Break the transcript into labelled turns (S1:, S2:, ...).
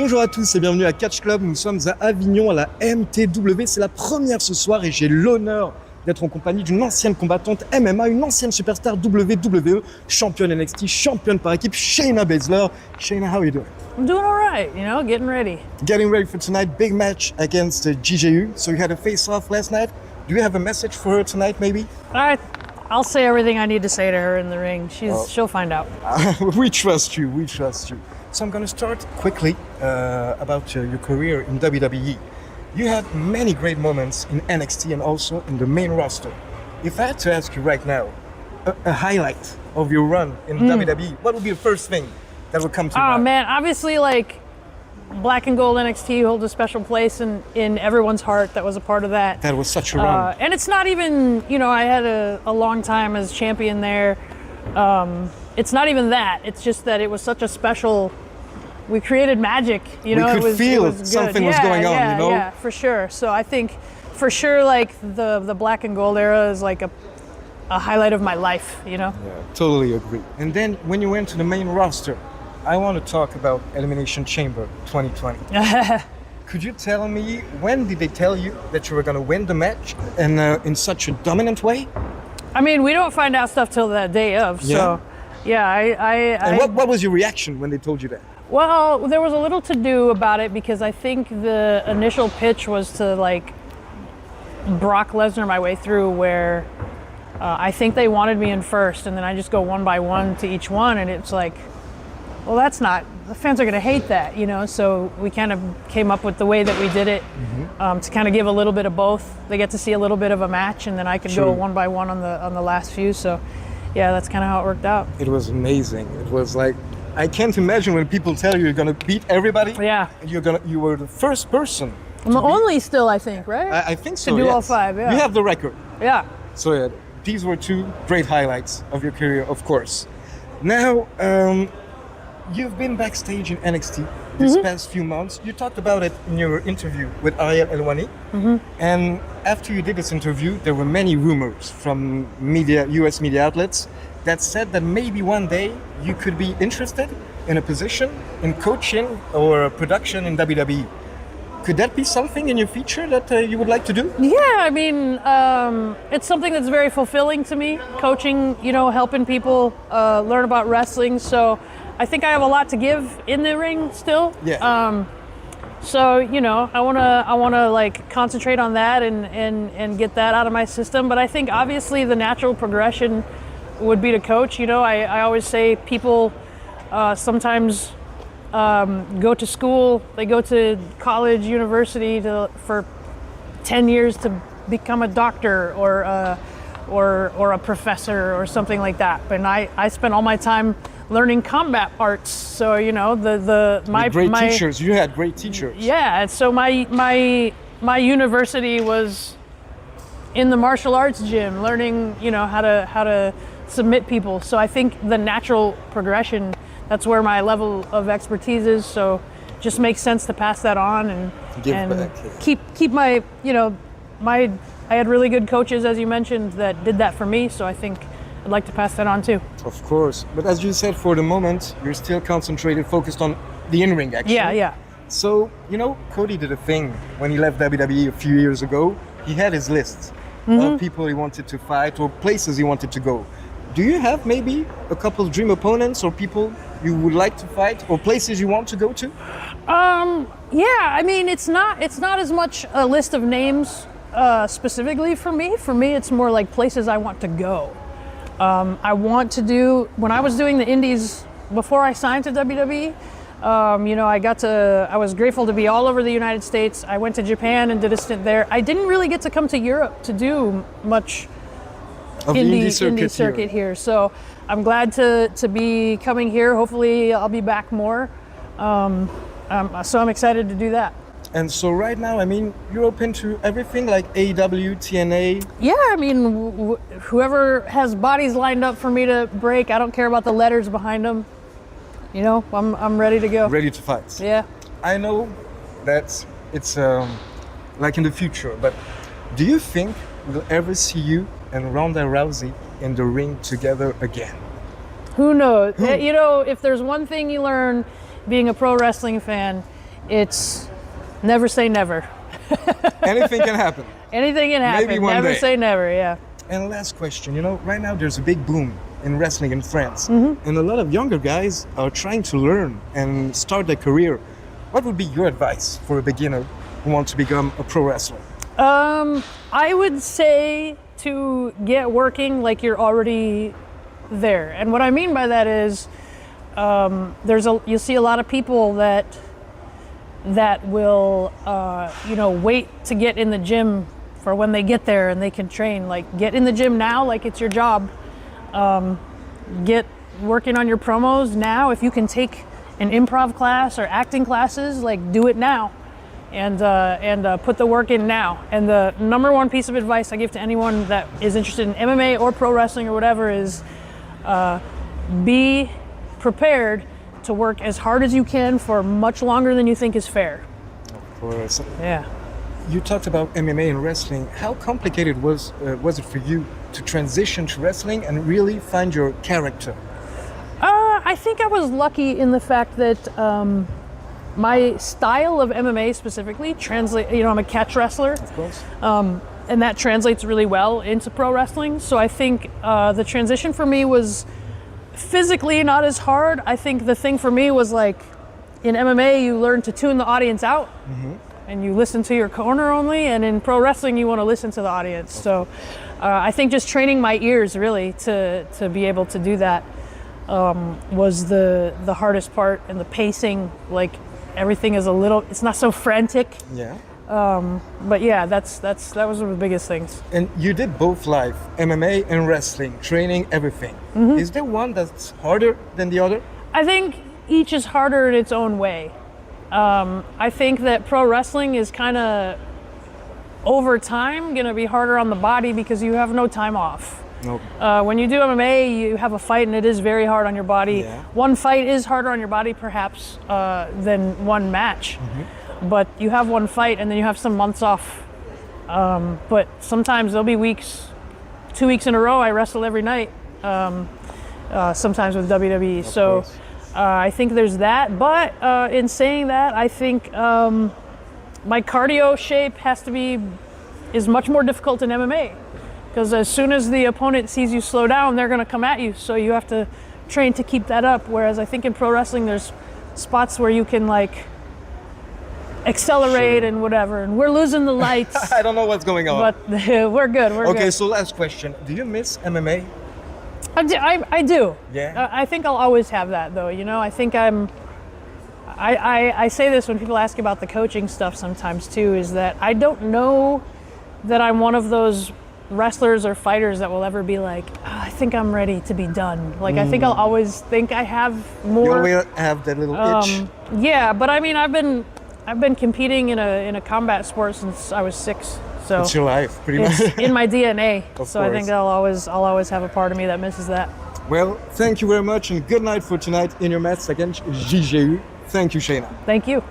S1: Bonjour à tous et bienvenue à Catch Club. Nous sommes à Avignon à la MTW. C'est la première ce soir et j'ai l'honneur d'être en compagnie d'une ancienne combattante MMA, une ancienne superstar WWE, championne NXT, championne par équipe, Shayna Baszler. Shayna, how are you doing?
S2: I'm doing all right, getting ready.
S1: Getting ready for tonight, big match against GJU. So you had a face-off last night. Do you have a message for her tonight, maybe?
S2: I'll say everything I need to say to her in the ring. She'll find out.
S1: We trust you. So I'm going to start quickly about your career in WWE. You had many great moments in NXT and also in the main roster. If I had to ask you right now, a highlight of your run in WWE, what would be the first thing that would come to mind?
S2: Oh man, obviously Black and Gold NXT holds a special place in everyone's heart that was a part of that.
S1: That was such a run.
S2: And it's not even, I had a long time as champion there. It's not even that. It's just that it was such a special. We created magic.
S1: We could feel
S2: it was
S1: something was going on.
S2: Yeah, for sure. So I think, for sure, the Black and Gold era is like a highlight of my life.
S1: Yeah, totally agree. And then when you went to the main roster, I want to talk about Elimination Chamber 2020. Could you tell me, when did they tell you that you were going to win the match and in such a dominant way?
S2: I mean, we don't find out stuff till the day of. So, yeah,
S1: And what was your reaction when they told you that?
S2: Well, there was a little to do about it because I think the initial pitch was to Brock Lesnar my way through, where I think they wanted me in first, and then I just go one by one to each one, and it's like, well, that's not, the fans are going to hate that, So we kind of came up with the way that we did it to kind of give a little bit of both. They get to see a little bit of a match, and then I could go one by one on the last few. So, yeah, that's kind of how it worked out.
S1: It was amazing. It was like, I can't imagine when people tell you you're going to beat everybody.
S2: Yeah.
S1: You were the first person.
S2: I'm the only still, I think, right?
S1: I think so.
S2: To do
S1: yes.
S2: all five, yeah.
S1: You have the record.
S2: Yeah.
S1: So yeah, these were two great highlights of your career, of course. Now, you've been backstage in NXT this past few months. You talked about it in your interview with Ariel Helwani. And after you did this interview, there were many rumors from US media outlets that said that maybe one day you could be interested in a position in coaching or a production in WWE. Could that be something in your future that you would like to do?
S2: Yeah, I mean, it's something that's very fulfilling to me, coaching, helping people learn about wrestling. So I think I have a lot to give in the ring still.
S1: Yeah.
S2: So, I want to concentrate on that and get that out of my system. But I think obviously the natural progression would be to coach. I always say people sometimes go to school, they go to college, university for 10 years to become a doctor or a professor or something like that. But I spent all my time learning combat arts. So
S1: teachers. You had great teachers.
S2: Yeah. So my university was in the martial arts gym, learning how to submit people. So I think the natural progression, that's where my level of expertise is. So just makes sense to pass that on and
S1: back.
S2: keep my I had really good coaches, as you mentioned, that did that for me. So I think I'd like to pass that on too.
S1: Of course. But as you said, for the moment, you're still concentrated, focused on the in-ring action.
S2: Yeah.
S1: So, Cody did a thing when he left WWE a few years ago. He had his list of people he wanted to fight or places he wanted to go. Do you have maybe a couple of dream opponents or people you would like to fight or places you want to go to?
S2: Yeah, I mean, it's not as much a list of names specifically for me. For me, it's more like places I want to go. I want to do, when I was doing the indies before I signed to WWE, I was grateful to be all over the United States. I went to Japan and did a stint there. I didn't really get to come to Europe to do much
S1: of
S2: indie circuit here. So I'm glad to be coming here. Hopefully I'll be back more. So I'm excited to do that.
S1: And so right now, I mean, you're open to everything like AEW, TNA?
S2: Yeah, I mean, whoever has bodies lined up for me to break, I don't care about the letters behind them. I'm ready to go.
S1: Ready to fight.
S2: Yeah.
S1: I know that it's like in the future, but do you think we'll ever see you and Ronda Rousey in the ring together again?
S2: Who knows? If there's one thing you learn being a pro wrestling fan, it's never say never.
S1: Anything can happen.
S2: Anything can happen.
S1: Maybe one
S2: Never
S1: day.
S2: say never. Yeah.
S1: And last question, right now there's a big boom in wrestling in France.
S2: Mm-hmm.
S1: And a lot of younger guys are trying to learn and start their career. What would be your advice for a beginner who wants to become a pro wrestler?
S2: I would say to get working like you're already there. And what I mean by that is you'll see a lot of people that will wait to get in the gym for when they get there and they can train. Like, get in the gym now like it's your job. Get working on your promos now. If you can take an improv class or acting classes, like, do it now and put the work in now. And the number one piece of advice I give to anyone that is interested in MMA or pro wrestling or whatever is be prepared to work as hard as you can for much longer than you think is fair.
S1: Of course.
S2: Yeah.
S1: You talked about MMA and wrestling. How complicated was it for you to transition to wrestling and really find your character?
S2: I think I was lucky in the fact that my style of MMA specifically I'm a catch wrestler.
S1: Of course.
S2: And that translates really well into pro wrestling. So I think the transition for me was physically not as hard. I think the thing for me was, like, in MMA you learn to tune the audience out. And you listen to your corner only, and in pro wrestling you want to listen to the audience. So I think just training my ears really to be able to do that was the hardest part. And the pacing, like, everything is it's not so frantic.
S1: Yeah.
S2: But yeah, that was one of the biggest things.
S1: And you did both live, MMA and wrestling, training, everything. Is there one that's harder than the other?
S2: I think each is harder in its own way. I think that pro wrestling is kind of, over time, going to be harder on the body because you have no time off.
S1: No.
S2: When you do MMA, you have a fight and it is very hard on your body.
S1: Yeah.
S2: One fight is harder on your body perhaps than one match. But you have one fight and then you have some months off. But sometimes there'll be weeks, 2 weeks in a row, I wrestle every night, sometimes with WWE. So I think there's that. But in saying that, I think my cardio shape is much more difficult in MMA. Because as soon as the opponent sees you slow down, they're going to come at you. So you have to train to keep that up. Whereas I think in pro wrestling, there's spots where you can, like, accelerate and whatever. And we're losing the lights.
S1: I don't know what's going on.
S2: But we're good. We're
S1: Okay,
S2: good.
S1: so last question. Do you miss MMA?
S2: I do.
S1: Yeah?
S2: I think I'll always have that, though. I think I say this when people ask about the coaching stuff sometimes, too, is that I don't know that I'm one of those wrestlers or fighters that will ever be like, I think I'm ready to be done. Like, I think I'll always think I have more.
S1: You always have that little itch.
S2: Yeah, but I mean, I've been competing in a combat sport since I was 6. So
S1: It's your life, pretty much.
S2: it's in my DNA.
S1: Of
S2: So I think
S1: course.
S2: I'll always have a part of me that misses that.
S1: Well, thank you very much and good night for tonight in your match against JGU. Thank you, Shayna.
S2: Thank you.